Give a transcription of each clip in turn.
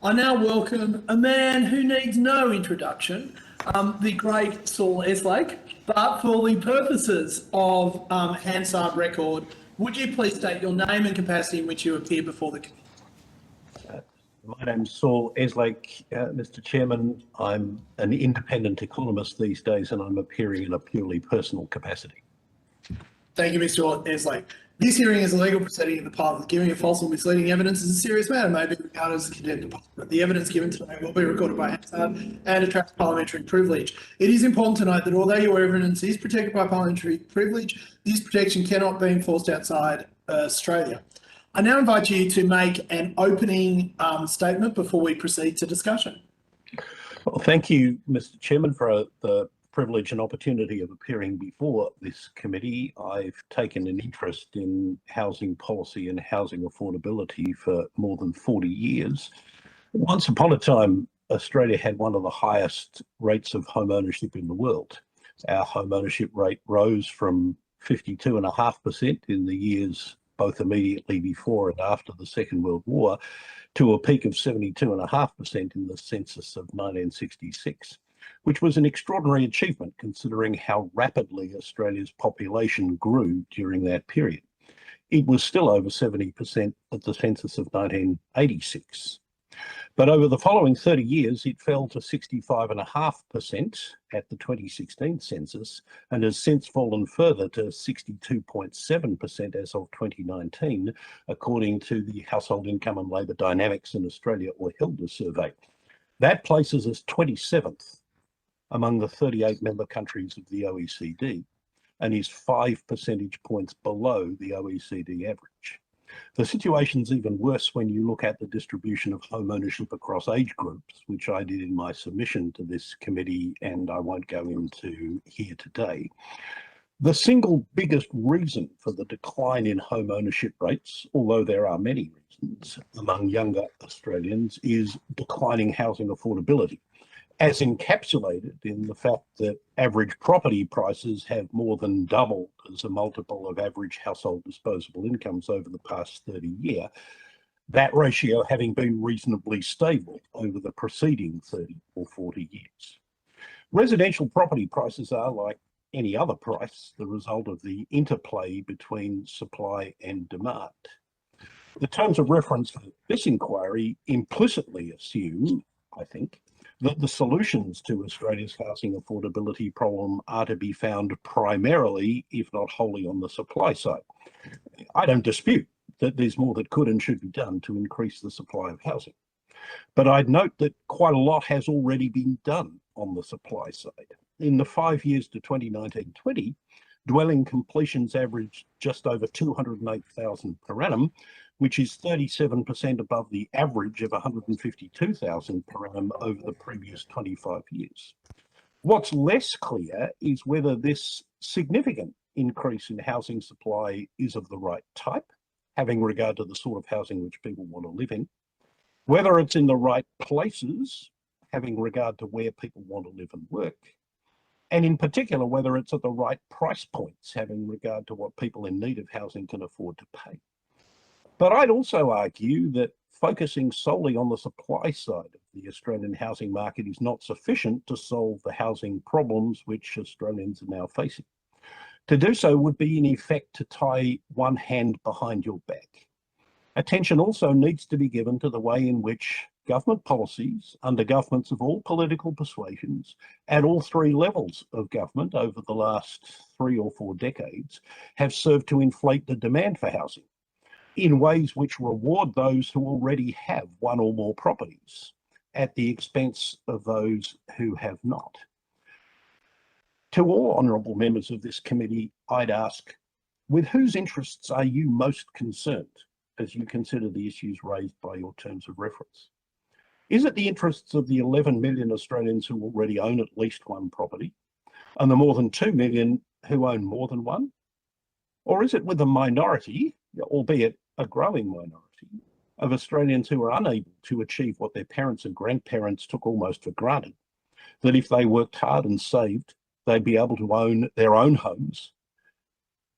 I now welcome a man who needs no introduction, the great Saul Eslake. But for the purposes of Hansard record, would you please state your name and capacity in which you appear before the committee? My name's Saul Eslake, Mr. Chairman. I'm an independent economist these days, and I'm appearing in a purely personal capacity. Thank you, Mr. Eslake. This hearing is a legal proceeding in the Parliament. Giving of false or misleading evidence is a serious matter, may be regarded as contempt of Parliament. The evidence given today will be recorded by Hansard and attracts parliamentary privilege. It is important to note that although your evidence is protected by parliamentary privilege, this protection cannot be enforced outside Australia. I now invite you to make an opening statement before we proceed to discussion. Well, thank you, Mr. Chairman, for the privilege and opportunity of appearing before this committee. I've taken an interest in housing policy and housing affordability for more than 40 years. Once upon a time, Australia had one of the highest rates of home ownership in the world. Our home ownership rate rose from 52.5% in the years both immediately before and after the Second World War to a peak of 72.5% in the census of 1966. Which was an extraordinary achievement considering how rapidly Australia's population grew during that period. It was still over 70% at the census of 1986. But over the following 30 years, it fell to 65.5% at the 2016 census and has since fallen further to 62.7% as of 2019, according to the Household Income and Labour Dynamics in Australia, or HILDA survey. That places us 27th among the 38 member countries of the OECD, and is 5 percentage points below the OECD average. The situation's even worse when you look at the distribution of home ownership across age groups, which I did in my submission to this committee and I won't go into here today. The single biggest reason for the decline in home ownership rates, although there are many reasons among younger Australians, is declining housing affordability, as encapsulated in the fact that average property prices have more than doubled as a multiple of average household disposable incomes over the past 30 years, that ratio having been reasonably stable over the preceding 30 or 40 years. Residential property prices are, like any other price, the result of the interplay between supply and demand. The terms of reference for this inquiry implicitly assume, I think, that the solutions to Australia's housing affordability problem are to be found primarily, if not wholly, on the supply side. I don't dispute that there's more that could and should be done to increase the supply of housing. But I'd note that quite a lot has already been done on the supply side. In the 5 years to 2019-20, dwelling completions averaged just over 208,000 per annum, which is 37% above the average of 152,000 per annum over the previous 25 years. What's less clear is whether this significant increase in housing supply is of the right type, having regard to the sort of housing which people want to live in, whether it's in the right places, having regard to where people want to live and work, and in particular, whether it's at the right price points, having regard to what people in need of housing can afford to pay. But I'd also argue that focusing solely on the supply side of the Australian housing market is not sufficient to solve the housing problems which Australians are now facing. To do so would be, in effect, to tie one hand behind your back. Attention also needs to be given to the way in which government policies under governments of all political persuasions at all three levels of government over the last 3 or 4 decades have served to inflate the demand for housing in ways which reward those who already have one or more properties at the expense of those who have not. To all honourable members of this committee, I'd ask, with whose interests are you most concerned as you consider the issues raised by your terms of reference? Is it the interests of the 11 million Australians who already own at least one property and the more than 2 million who own more than one? Or is it with a minority, albeit a growing minority, of Australians who are unable to achieve what their parents and grandparents took almost for granted, that if they worked hard and saved, they'd be able to own their own homes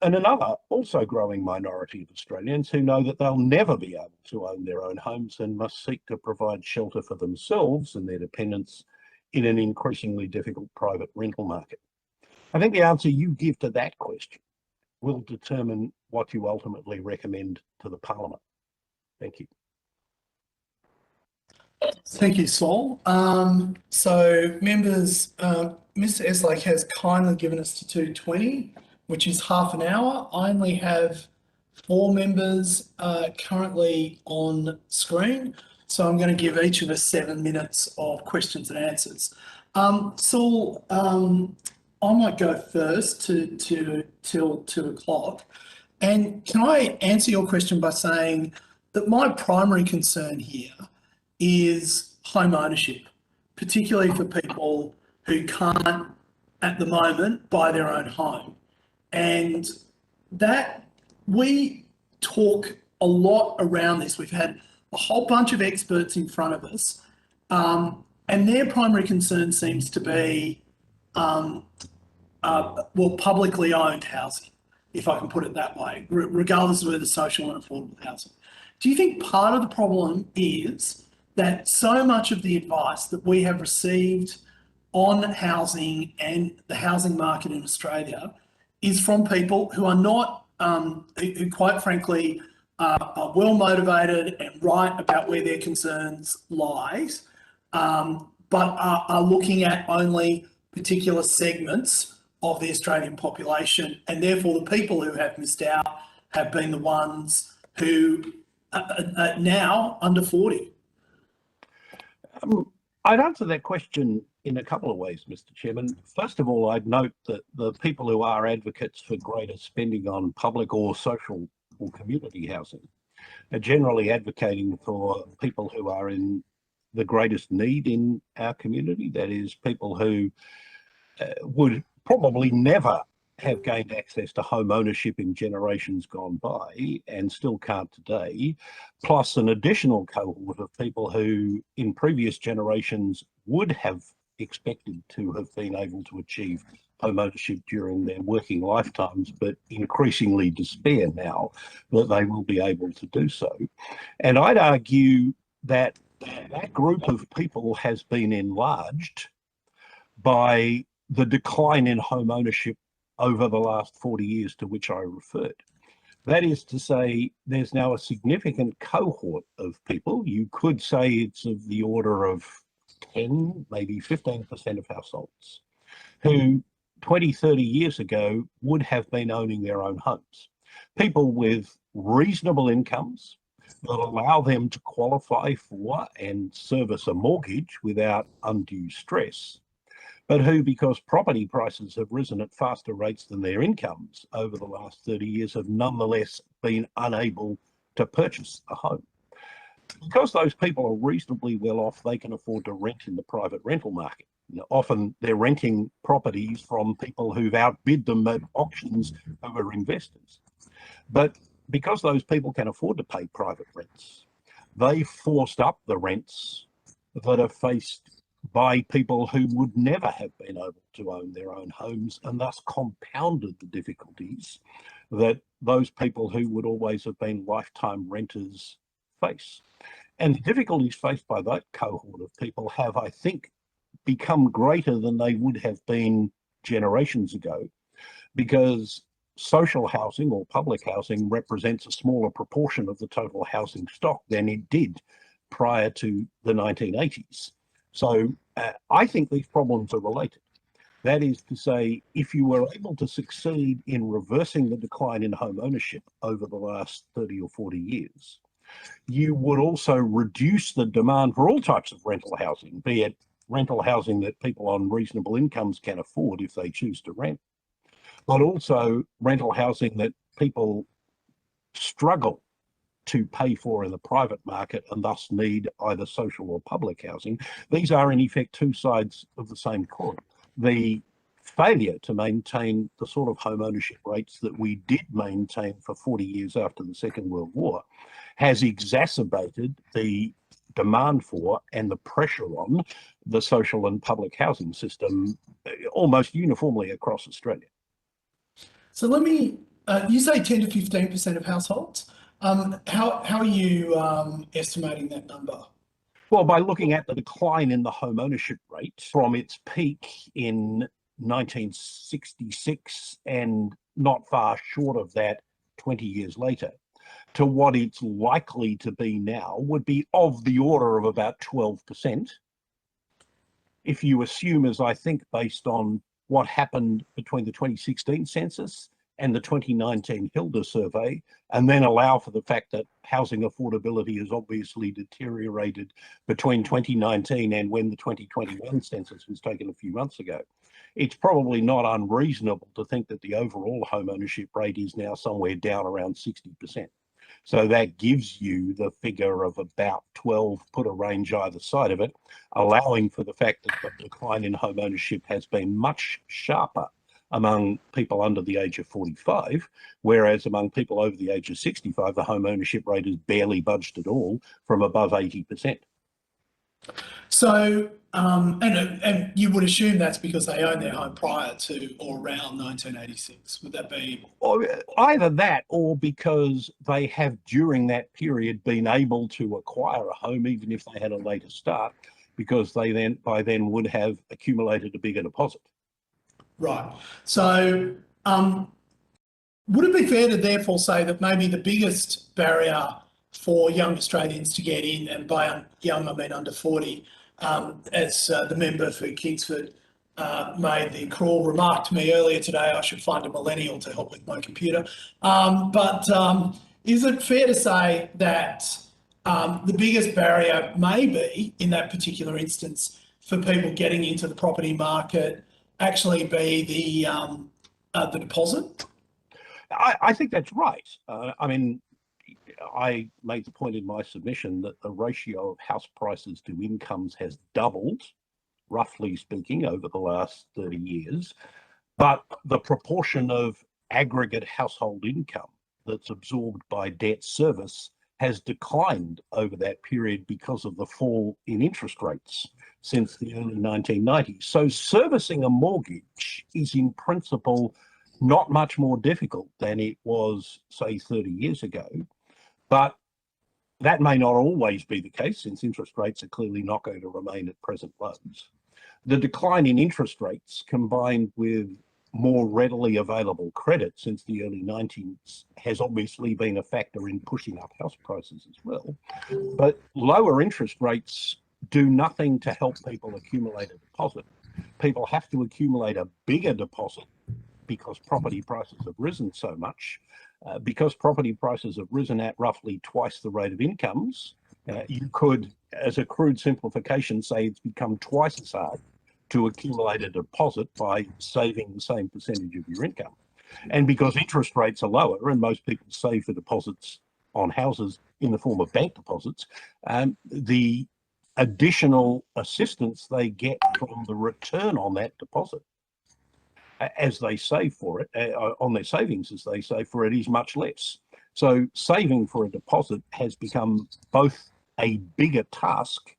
and another also growing minority of Australians who know that they'll never be able to own their own homes and must seek to provide shelter for themselves and their dependents in an increasingly difficult private rental market. I think the answer you give to that question will determine what you ultimately recommend to the Parliament. Thank you. Thank you, Saul. So members, Mr. Eslake has kindly given us to 2:20, which is half an hour. I only have 4 members currently on screen, so I'm going to give each of us 7 minutes of questions and answers. Saul, I might go first till 2 o'clock. And can I answer your question by saying that my primary concern here is home ownership, particularly for people who can't at the moment buy their own home. And that we talk a lot around this. We've had a whole bunch of experts in front of us, and their primary concern seems to be, publicly owned housing, if I can put it that way, regardless of whether social and affordable housing. Do you think part of the problem is that so much of the advice that we have received on housing and the housing market in Australia is from people who are not, who quite frankly are well motivated and right about where their concerns lies, but are looking at only particular segments of the Australian population, and therefore the people who have missed out have been the ones who are now under 40? I'd answer that question in a couple of ways, Mr. Chairman. First of all, I'd note that the people who are advocates for greater spending on public or social or community housing are generally advocating for people who are in the greatest need in our community. That is, people who would probably never have gained access to home ownership in generations gone by and still can't today, plus an additional cohort of people who in previous generations would have expected to have been able to achieve home ownership during their working lifetimes, but increasingly despair now that they will be able to do so. And I'd argue that that group of people has been enlarged by the decline in home ownership over the last 40 years to which I referred. That is to say, there's now a significant cohort of people, you could say it's of the order of 10, maybe 15% of households, who 20, 30 years ago would have been owning their own homes. People with reasonable incomes that allow them to qualify for and service a mortgage without undue stress, but who, because property prices have risen at faster rates than their incomes over the last 30 years, have nonetheless been unable to purchase a home. Because those people are reasonably well off, they can afford to rent in the private rental market. You know, often they're renting properties from people who've outbid them at auctions who are investors. But because those people can afford to pay private rents, they forced up the rents that are faced by people who would never have been able to own their own homes, and thus compounded the difficulties that those people who would always have been lifetime renters face. And the difficulties faced by that cohort of people have, I think, become greater than they would have been generations ago, because social housing or public housing represents a smaller proportion of the total housing stock than it did prior to the 1980s. So I think these problems are related. That is to say, if you were able to succeed in reversing the decline in home ownership over the last 30 or 40 years, you would also reduce the demand for all types of rental housing, be it rental housing that people on reasonable incomes can afford if they choose to rent, but also rental housing that people struggle to pay for in the private market and thus need either social or public housing. These are in effect two sides of the same coin. The failure to maintain the sort of home ownership rates that we did maintain for 40 years after the Second World War has exacerbated the demand for and the pressure on the social and public housing system almost uniformly across Australia. So let me You say 10 to 15% of households. How are you estimating that number? Well, by looking at the decline in the home ownership rate from its peak in 1966 and not far short of that 20 years later, to what it's likely to be now would be of the order of about 12%. If you assume, as I think, based on what happened between the 2016 census and the 2019 Hilda survey, and then allow for the fact that housing affordability has obviously deteriorated between 2019 and when the 2021 census was taken a few months ago, it's probably not unreasonable to think that the overall home ownership rate is now somewhere down around 60%. So that gives you the figure of about 12, put a range either side of it, allowing for the fact that the decline in home ownership has been much sharper among people under the age of 45, whereas among people over the age of 65, the home ownership rate has barely budged at all from above 80%. So, and you would assume that's because they owned their home prior to or around 1986. Would that be? Or either that, or because they have during that period been able to acquire a home, even if they had a later start, because they then by then would have accumulated a bigger deposit. Right. So, would it be fair to therefore say that maybe the biggest barrier for young Australians to get in, and by young I mean under 40, as the member for Kingsford made the cruel remark to me earlier today, I should find a millennial to help with my computer. But is it fair to say that the biggest barrier may be, in that particular instance, for people getting into the property market actually be the deposit? I think that's right. I mean, I made the point in my submission that the ratio of house prices to incomes has doubled, roughly speaking, over the last 30 years. But the proportion of aggregate household income that's absorbed by debt service has declined over that period because of the fall in interest rates since the early 1990s. So servicing a mortgage is in principle not much more difficult than it was, say, 30 years ago. But that may not always be the case, since interest rates are clearly not going to remain at present lows. The decline in interest rates, combined with more readily available credit since the early 90s, has obviously been a factor in pushing up house prices as well. But lower interest rates do nothing to help people accumulate a deposit. People have to accumulate a bigger deposit because property prices have risen so much. Because property prices have risen at roughly twice the rate of incomes, you could, as a crude simplification, say it's become twice as hard to accumulate a deposit by saving the same percentage of your income. And because interest rates are lower and most people save for deposits on houses in the form of bank deposits, the additional assistance they get from the return on that deposit as they save for it, on their savings as they save for it, is much less. So saving for a deposit has become both a bigger task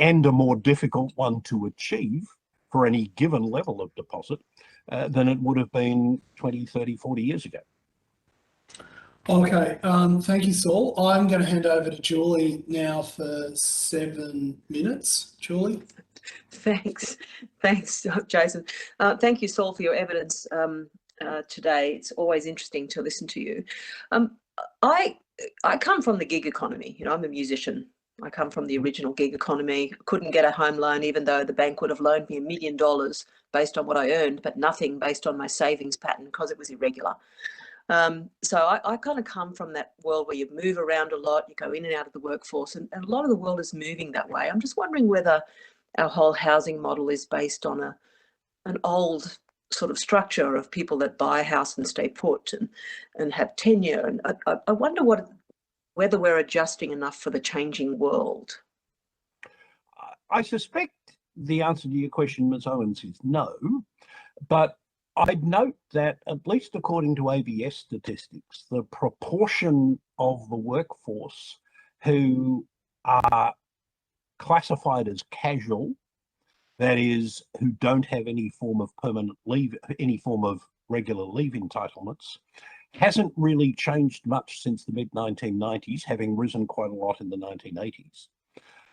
and a more difficult one to achieve for any given level of deposit than it would have been 20, 30, 40 years ago. Okay, thank you, Saul. I'm going to hand over to Julie now for 7 minutes. Julie? Thanks, Jason. Thank you, Saul, for your evidence today. It's always interesting to listen to you. I come from the gig economy. You know, I'm a musician. I come from the original gig economy. Couldn't get a home loan, even though the bank would have loaned me $1 million based on what I earned, but nothing based on my savings pattern because it was irregular. So I kind of come from that world where you move around a lot, you go in and out of the workforce, and a lot of the world is moving that way. I'm just wondering whether our whole housing model is based on an old sort of structure of people that buy a house and stay put and have tenure. And I wonder whether we're adjusting enough for the changing world. I suspect the answer to your question, Ms. Owens, is no, but I'd note that, at least according to ABS statistics, the proportion of the workforce who are classified as casual, that is, who don't have any form of permanent leave, any form of regular leave entitlements, hasn't really changed much since the mid-1990s, having risen quite a lot in the 1980s.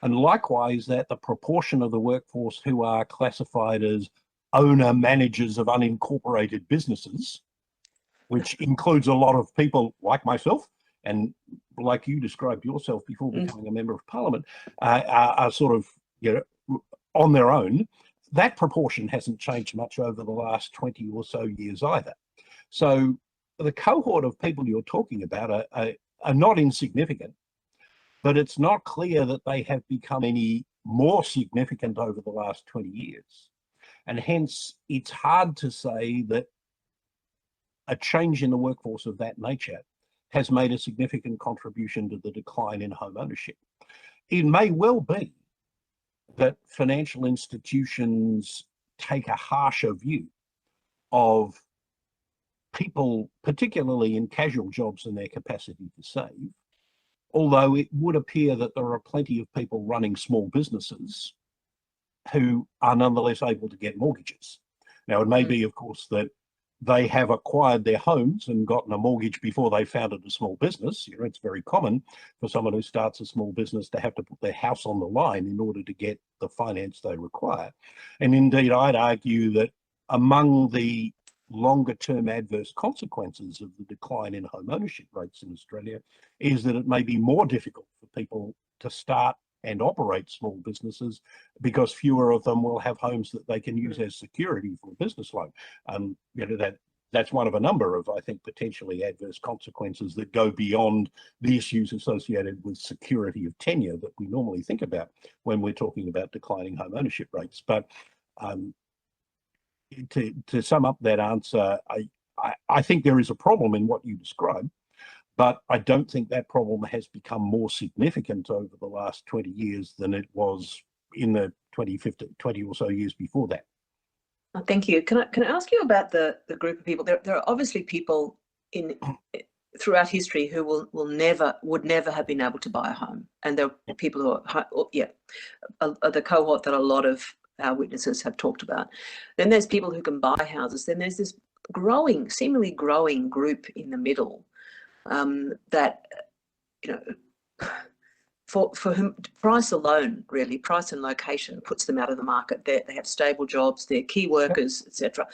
And likewise, that the proportion of the workforce who are classified as owner-managers of unincorporated businesses, which includes a lot of people like myself, and like you described yourself before becoming a member of parliament, are sort of, on their own. That proportion hasn't changed much over the last 20 or so years either. So the cohort of people you're talking about are not insignificant, but it's not clear that they have become any more significant over the last 20 years. And hence, it's hard to say that a change in the workforce of that nature has made a significant contribution to the decline in home ownership. It may well be that financial institutions take a harsher view of people, particularly in casual jobs, and their capacity to save, although it would appear that there are plenty of people running small businesses who are nonetheless able to get mortgages. Now, it may be, of course, that they have acquired their homes and gotten a mortgage before they founded a small business. It's very common for someone who starts a small business to have to put their house on the line in order to get the finance they require. And indeed, I'd argue that among the longer-term adverse consequences of the decline in home ownership rates in Australia is that it may be more difficult for people to start and operate small businesses because fewer of them will have homes that they can use as security for a business loan. That's one of a number of, I think, potentially adverse consequences that go beyond the issues associated with security of tenure that we normally think about when we're talking about declining home ownership rates. But to sum up that answer, I think there is a problem in what you describe, but I don't think that problem has become more significant over the last 20 years than it was in the 20 or so years before that. Thank you. Can I ask you about the group of people? There are obviously people throughout history who would never have been able to buy a home, and there are people who are the cohort that a lot of our witnesses have talked about. Then there's people who can buy houses. Then there's this seemingly growing group in the middle that, for whom price alone, really, price and location puts them out of the market. They have stable jobs, they're key workers, etc.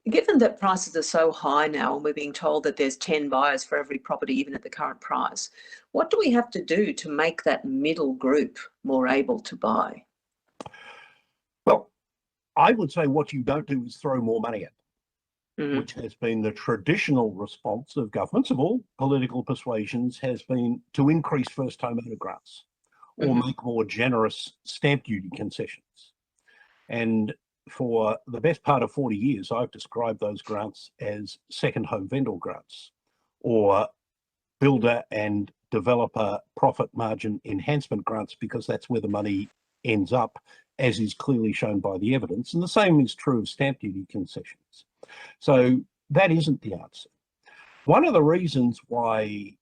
Given that prices are so high now and we're being told that there's 10 buyers for every property, even at the current price, what do we have to do to make that middle group more able to buy? Well, I would say what you don't do is throw more money at them, which has been the traditional response of governments of all political persuasions, has been to increase first home owner grants or make more generous stamp duty concessions. And for the best part of 40 years, I've described those grants as second home vendor grants or builder and developer profit margin enhancement grants, because that's where the money ends up, as is clearly shown by the evidence. And the same is true of stamp duty concessions. So that isn't the answer. One of the reasons why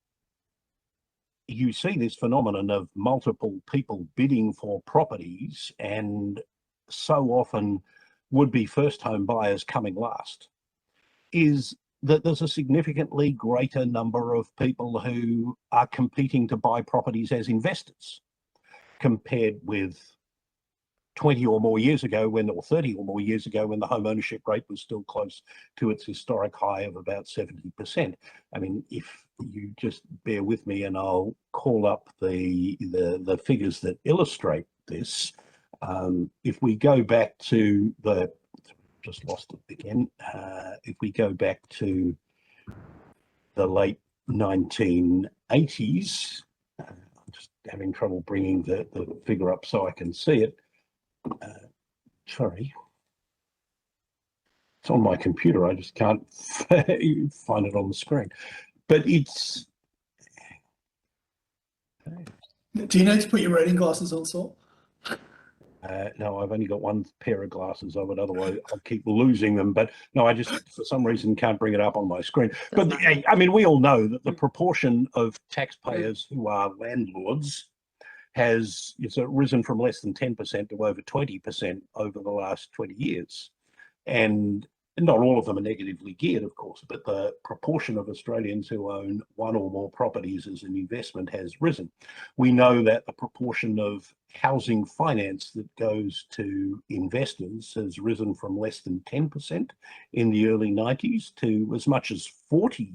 you see this phenomenon of multiple people bidding for properties and so often would-be first home buyers coming last is that there's a significantly greater number of people who are competing to buy properties as investors compared with 20 or more years ago or 30 or more years ago when the home ownership rate was still close to its historic high of about 70%. I mean, if you just bear with me and I'll call up the figures that illustrate this. If we go back to just lost it again. If we go back to the late 1980s, I'm just having trouble bringing the figure up so I can see it. Sorry, it's on my computer. I just can't find it on the screen. But it's. Do you need to put your reading glasses on, Saul? No, I've only got one pair of glasses. Otherwise I'll keep losing them. But no, I just, for some reason, can't bring it up on my screen. But I mean, we all know that the proportion of taxpayers who are landlords has risen from less than 10% to over 20% over the last 20 years. And not all of them are negatively geared, of course, but the proportion of Australians who own one or more properties as an investment has risen. We know that the proportion of housing finance that goes to investors has risen from less than 10% in the early 90s to as much as 40%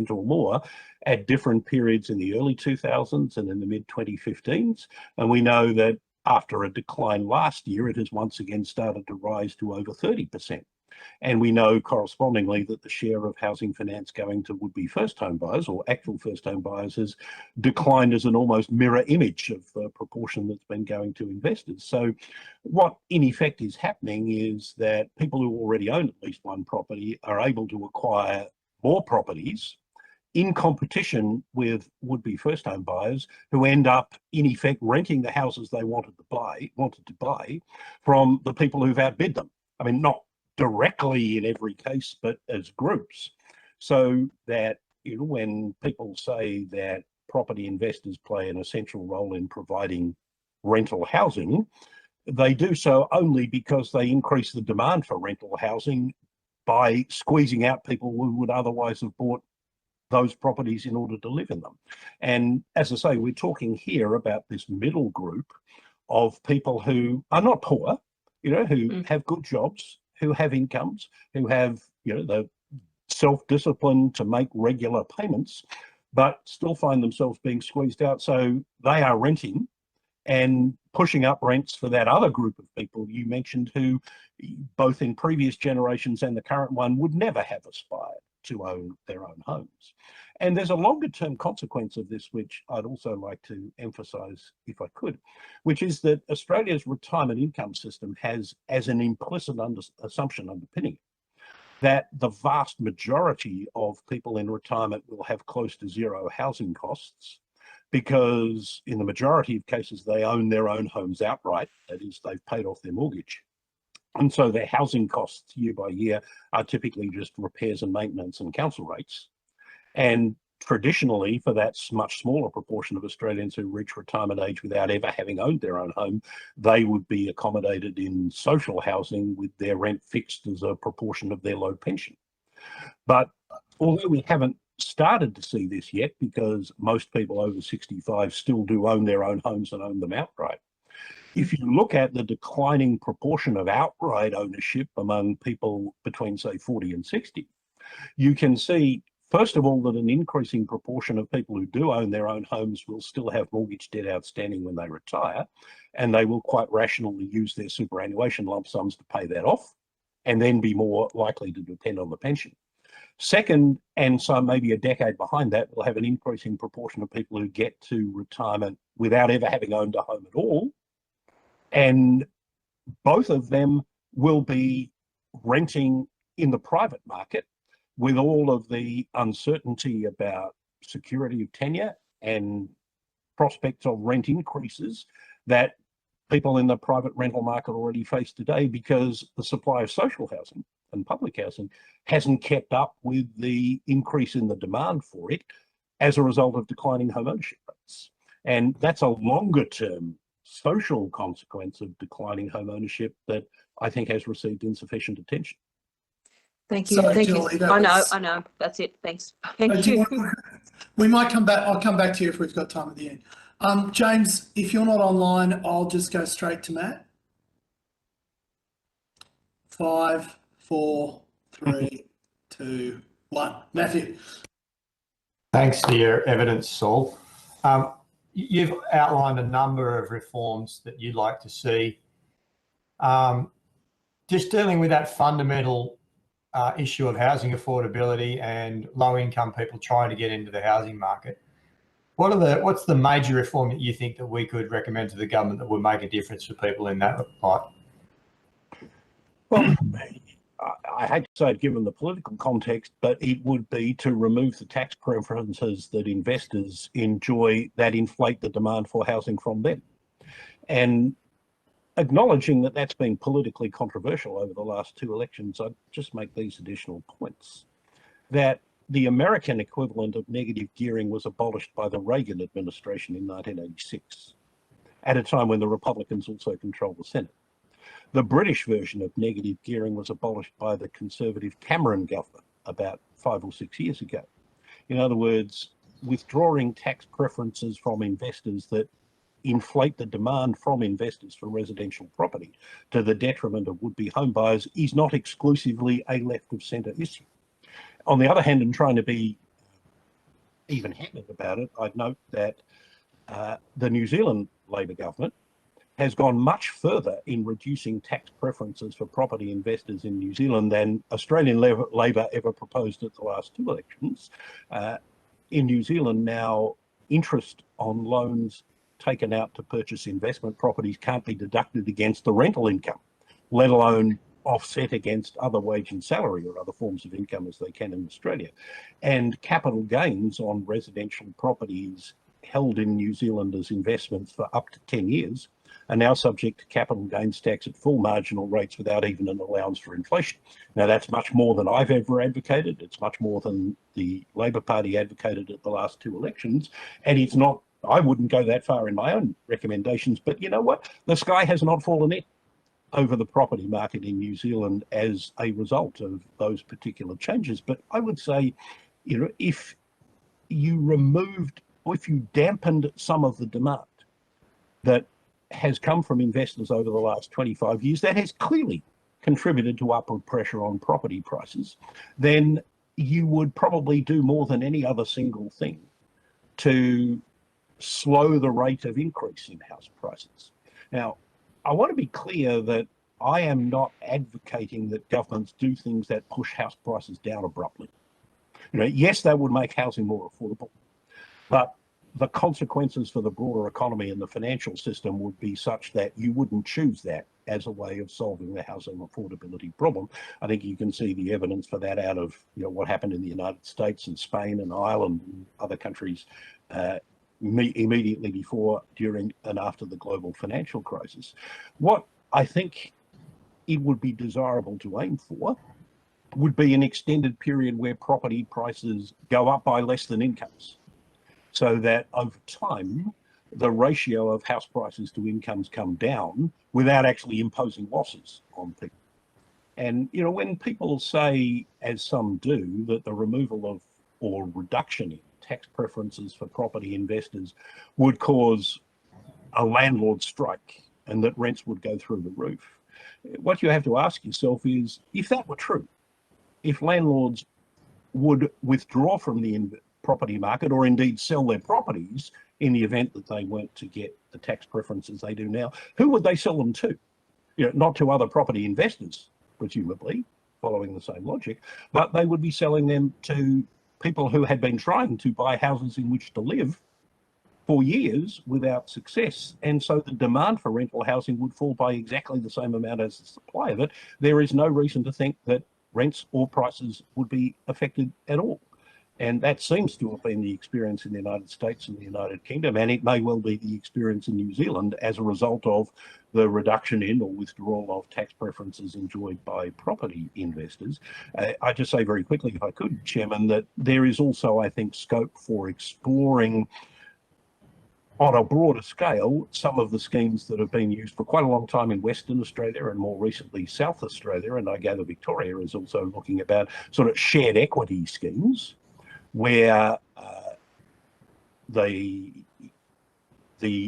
or more at different periods in the early 2000s and in the mid 2015s. And we know that after a decline last year, it has once again started to rise to over 30%. And we know correspondingly that the share of housing finance going to would-be first-home buyers or actual first-home buyers has declined as an almost mirror image of the proportion that's been going to investors. So what in effect is happening is that people who already own at least one property are able to acquire more properties in competition with would-be first-home buyers who end up in effect renting the houses they wanted to buy from the people who've outbid them. I mean, not directly in every case, but as groups. So that, you know, when people say that property investors play an essential role in providing rental housing, they do so only because they increase the demand for rental housing by squeezing out people who would otherwise have bought those properties in order to live in them. And as I say, we're talking here about this middle group of people who are not poor, you know, who have good jobs, who have incomes, who have, you know, the self-discipline to make regular payments, but still find themselves being squeezed out. So they are renting and pushing up rents for that other group of people you mentioned who, both in previous generations and the current one, would never have aspired to own their own homes. And there's a longer term consequence of this, which I'd also like to emphasize if I could, which is that Australia's retirement income system has as an implicit assumption underpinning it, that the vast majority of people in retirement will have close to zero housing costs, because in the majority of cases, they own their own homes outright. That is, they've paid off their mortgage. And so their housing costs year by year are typically just repairs and maintenance and council rates. And traditionally, for that much smaller proportion of Australians who reach retirement age without ever having owned their own home, they would be accommodated in social housing with their rent fixed as a proportion of their low pension. But although we haven't started to see this yet, because most people over 65 still do own their own homes and own them outright, if you look at the declining proportion of outright ownership among people between, say, 40 and 60, you can see, first of all, that an increasing proportion of people who do own their own homes will still have mortgage debt outstanding when they retire, and they will quite rationally use their superannuation lump sums to pay that off, and then be more likely to depend on the pension. Second, and so maybe a decade behind that, we'll have an increasing proportion of people who get to retirement without ever having owned a home at all. And both of them will be renting in the private market with all of the uncertainty about security of tenure and prospects of rent increases that people in the private rental market already face today, because the supply of social housing and public housing hasn't kept up with the increase in the demand for it as a result of declining home ownership rates. And that's a longer term social consequence of declining home ownership that I think has received insufficient attention. Thank you. Sorry, Thank Julie, you. I know. That's it. Thanks. Thank you. We might come back. I'll come back to you if we've got time at the end. James, if you're not online, I'll just go straight to Matt. 5, 4, 3, 2, 1. Matthew. Thanks for your evidence, Saul. You've outlined a number of reforms that you'd like to see. Just dealing with that fundamental issue of housing affordability and low-income people trying to get into the housing market, what's the major reform that you think that we could recommend to the government that would make a difference for people in that light? Well, I hate to say it given the political context, but it would be to remove the tax preferences that investors enjoy that inflate the demand for housing from them. And acknowledging that that's been politically controversial over the last 2 elections, I'd just make these additional points. That the American equivalent of negative gearing was abolished by the Reagan administration in 1986, at a time when the Republicans also controlled the Senate. The British version of negative gearing was abolished by the Conservative Cameron government about 5 or 6 years ago. In other words, withdrawing tax preferences from investors that inflate the demand from investors for residential property to the detriment of would-be home buyers is not exclusively a left-of-centre issue. On the other hand, and trying to be even-handed about it, I'd note that the New Zealand Labor government has gone much further in reducing tax preferences for property investors in New Zealand than Australian Labor ever proposed at the last 2 elections. In New Zealand now, interest on loans taken out to purchase investment properties can't be deducted against the rental income, let alone offset against other wage and salary or other forms of income as they can in Australia. And capital gains on residential properties held in New Zealand as investments for up to 10 years are now subject to capital gains tax at full marginal rates without even an allowance for inflation. Now, that's much more than I've ever advocated. It's much more than the Labor Party advocated at the last 2 elections. And it's not, I wouldn't go that far in my own recommendations, but you know what? The sky has not fallen yet over the property market in New Zealand as a result of those particular changes. But I would say, you know, if you removed or if you dampened some of the demand that has come from investors over the last 25 years, that has clearly contributed to upward pressure on property prices, then you would probably do more than any other single thing to slow the rate of increase in house prices. Now, I want to be clear that I am not advocating that governments do things that push house prices down abruptly. You know, yes, that would make housing more affordable, but the consequences for the broader economy and the financial system would be such that you wouldn't choose that as a way of solving the housing affordability problem. I think you can see the evidence for that out of, you know, what happened in the United States and Spain and Ireland and other countries immediately before, during, and after the global financial crisis. What I think it would be desirable to aim for would be an extended period where property prices go up by less than incomes, so that over time, the ratio of house prices to incomes come down without actually imposing losses on people. And, you know, when people say, as some do, that the removal of or reduction in tax preferences for property investors would cause a landlord strike and that rents would go through the roof, what you have to ask yourself is, if that were true, if landlords would withdraw from the property market or indeed sell their properties in the event that they weren't to get the tax preferences they do now, who would they sell them to? You know, not to other property investors, presumably, following the same logic, but they would be selling them to people who had been trying to buy houses in which to live for years without success. And so the demand for rental housing would fall by exactly the same amount as the supply of it. There is no reason to think that rents or prices would be affected at all. And that seems to have been the experience in the United States and the United Kingdom, and it may well be the experience in New Zealand as a result of the reduction in or withdrawal of tax preferences enjoyed by property investors. I just say very quickly, if I could, Chairman, that there is also, I think, scope for exploring on a broader scale some of the schemes that have been used for quite a long time in Western Australia and more recently South Australia, and I gather Victoria is also looking about sort of shared equity schemes, where the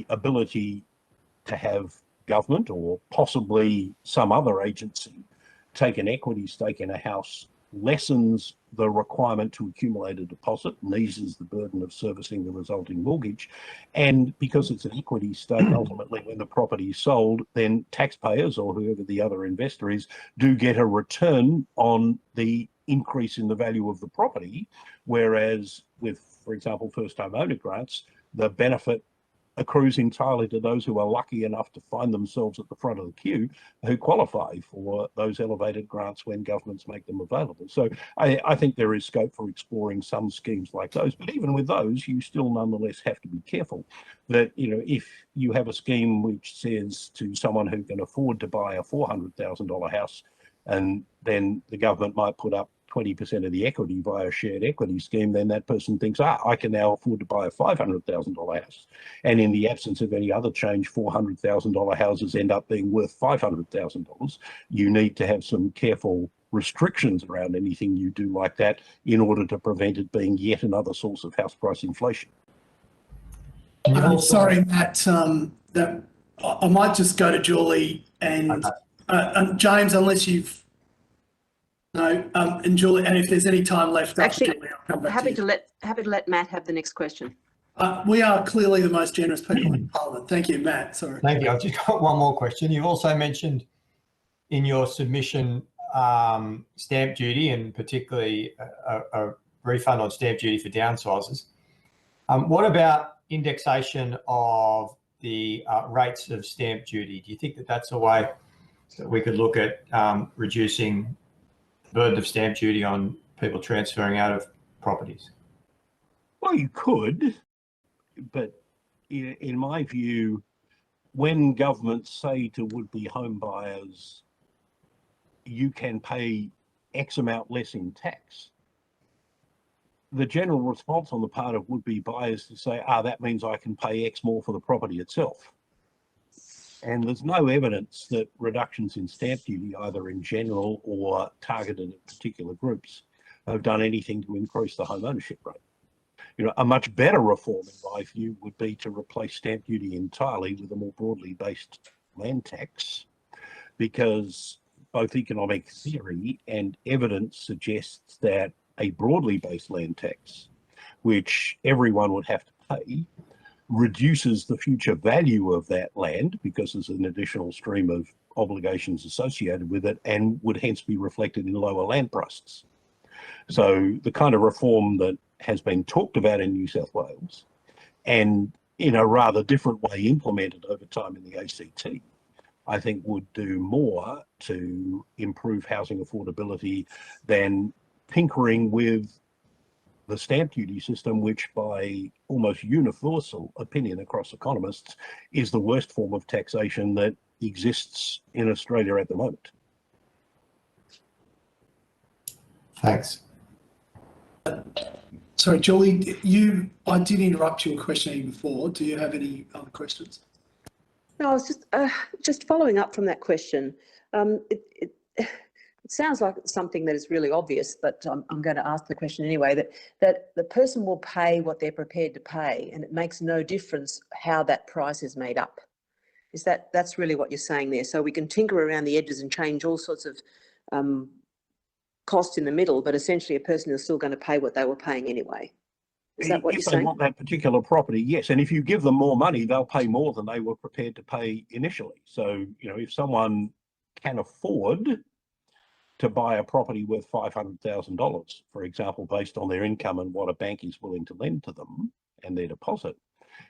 ability to have government or possibly some other agency take an equity stake in a house lessens the requirement to accumulate a deposit and eases the burden of servicing the resulting mortgage. And because it's an equity stake, ultimately when the property is sold, then taxpayers or whoever the other investor is do get a return on the increase in the value of the property, whereas with, for example, first-time owner grants, the benefit accrues entirely to those who are lucky enough to find themselves at the front of the queue, who qualify for those elevated grants when governments make them available. So I think there is scope for exploring some schemes like those, but even with those, you still nonetheless have to be careful that, you know, if you have a scheme which says to someone who can afford to buy a $400,000 house, and then the government might put up 20% of the equity via a shared equity scheme, then that person thinks, I can now afford to buy a $500,000 house. And in the absence of any other change, $400,000 houses end up being worth $500,000. You need to have some careful restrictions around anything you do like that in order to prevent it being yet another source of house price inflation. I'm sorry, Matt, that I might just go to Julie and James, unless you've and Julie, and if there's any time left after Julie, I'll come back happy to you. happy to let Matt have the next question. We are clearly the most generous people in Parliament. Thank you, Matt. Sorry. Thank you. I've just got one more question. You've also mentioned in your submission stamp duty, and particularly a refund on stamp duty for downsizers. What about indexation of the rates of stamp duty? Do you think that that's a way that we could look at reducing the burden of stamp duty on people transferring out of properties? Well, you could, but in my view, when governments say to would-be home buyers, you can pay X amount less in tax, the general response on the part of would-be buyers to say, that means I can pay X more for the property itself. And there's no evidence that reductions in stamp duty, either in general or targeted at particular groups, have done anything to increase the home ownership rate. You know, a much better reform, in my view, would be to replace stamp duty entirely with a more broadly based land tax, because both economic theory and evidence suggests that a broadly based land tax, which everyone would have to pay, reduces the future value of that land because there's an additional stream of obligations associated with it, and would hence be reflected in lower land prices. So the kind of reform that has been talked about in New South Wales, and in a rather different way implemented over time in the ACT, I think would do more to improve housing affordability than tinkering with the stamp duty system, which by almost universal opinion across economists is the worst form of taxation that exists in Australia at the moment. Thanks. Sorry, Julie, I did interrupt your questioning before. Do you have any other questions? No, I was just following up from that question. It sounds like something that is really obvious, but I'm going to ask the question anyway, that the person will pay what they're prepared to pay, and it makes no difference how that price is made up. That's really what you're saying there? So we can tinker around the edges and change all sorts of costs in the middle, but essentially a person is still going to pay what they were paying anyway. Is that what you're saying? If they want that particular property, yes. And if you give them more money, they'll pay more than they were prepared to pay initially. So, you know, if someone can afford to buy a property worth $500,000, for example, based on their income and what a bank is willing to lend to them and their deposit,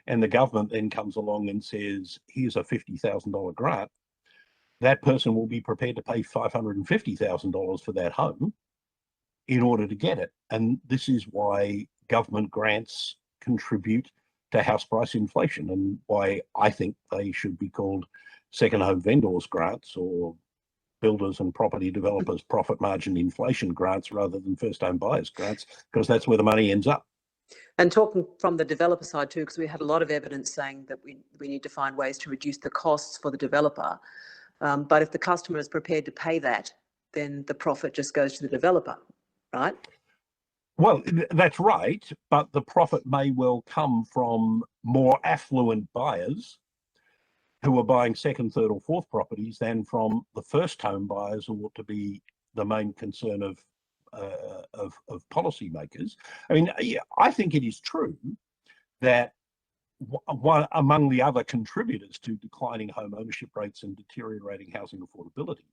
and the government then comes along and says, here's a $50,000 grant, that person will be prepared to pay $550,000 for that home in order to get it. And this is why government grants contribute to house price inflation, and why I think they should be called second home vendors grants, or builders and property developers profit margin inflation grants, rather than first home buyers grants, because that's where the money ends up. And talking from the developer side too, because we had a lot of evidence saying that we need to find ways to reduce the costs for the developer. But if the customer is prepared to pay that, then the profit just goes to the developer, right? Well, that's right, but the profit may well come from more affluent buyers who are buying second, third or fourth properties than from the first home buyers, who ought to be the main concern of policymakers. I mean, yeah, I think it is true that one among the other contributors to declining home ownership rates and deteriorating housing affordability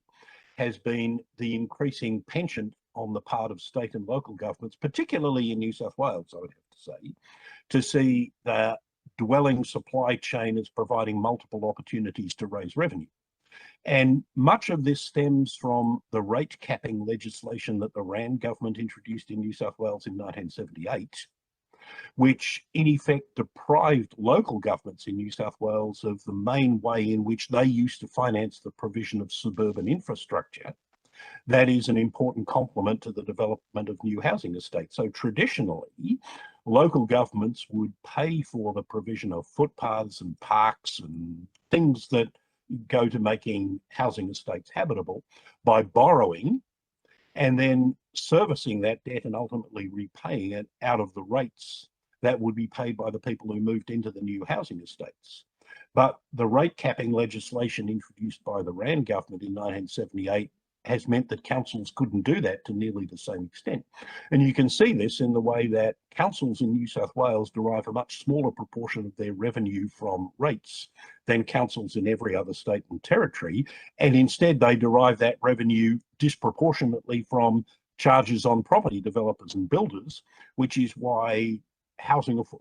has been the increasing penchant on the part of state and local governments, particularly in New South Wales, I would have to say, to see the dwelling supply chain as providing multiple opportunities to raise revenue. And much of this stems from the rate capping legislation that the Rand government introduced in New South Wales in 1978, which in effect deprived local governments in New South Wales of the main way in which they used to finance the provision of suburban infrastructure, that is an important complement to the development of new housing estates. So traditionally, local governments would pay for the provision of footpaths and parks and things that go to making housing estates habitable by borrowing and then servicing that debt and ultimately repaying it out of the rates that would be paid by the people who moved into the new housing estates. But the rate capping legislation introduced by the Rand government in 1978 has meant that councils couldn't do that to nearly the same extent. And you can see this in the way that councils in New South Wales derive a much smaller proportion of their revenue from rates than councils in every other state and territory. And instead, they derive that revenue disproportionately from charges on property developers and builders, which is why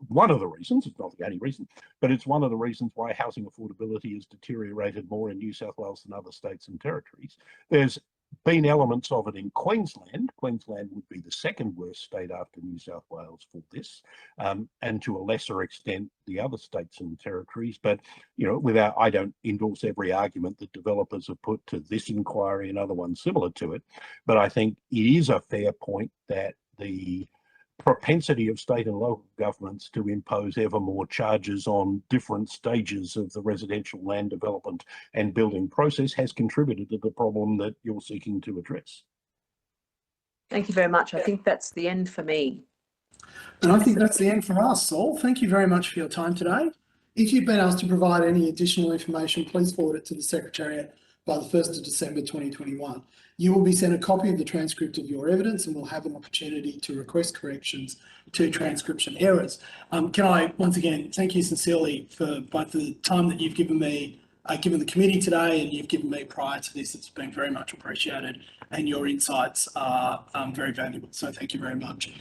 one of the reasons, it's not the only reason, but it's one of the reasons why housing affordability has deteriorated more in New South Wales than other states and territories. There's been elements of it in Queensland. Queensland would be the second worst state after New South Wales for this, and to a lesser extent, the other states and territories. But, you know, I don't endorse every argument that developers have put to this inquiry and other ones similar to it. But I think it is a fair point that the propensity of state and local governments to impose ever more charges on different stages of the residential land development and building process has contributed to the problem that you're seeking to address. Thank you very much. I think that's the end for me. And I think that's the end for us, Saul. Thank you very much for your time today. If you've been asked to provide any additional information, please forward it to the Secretariat by the 1st of December 2021. You will be sent a copy of the transcript of your evidence and will have an opportunity to request corrections to transcription errors. Can I once again thank you sincerely for both the time that you've given me, given the committee today, and you've given me prior to this. It's been very much appreciated, and your insights are very valuable. So thank you very much.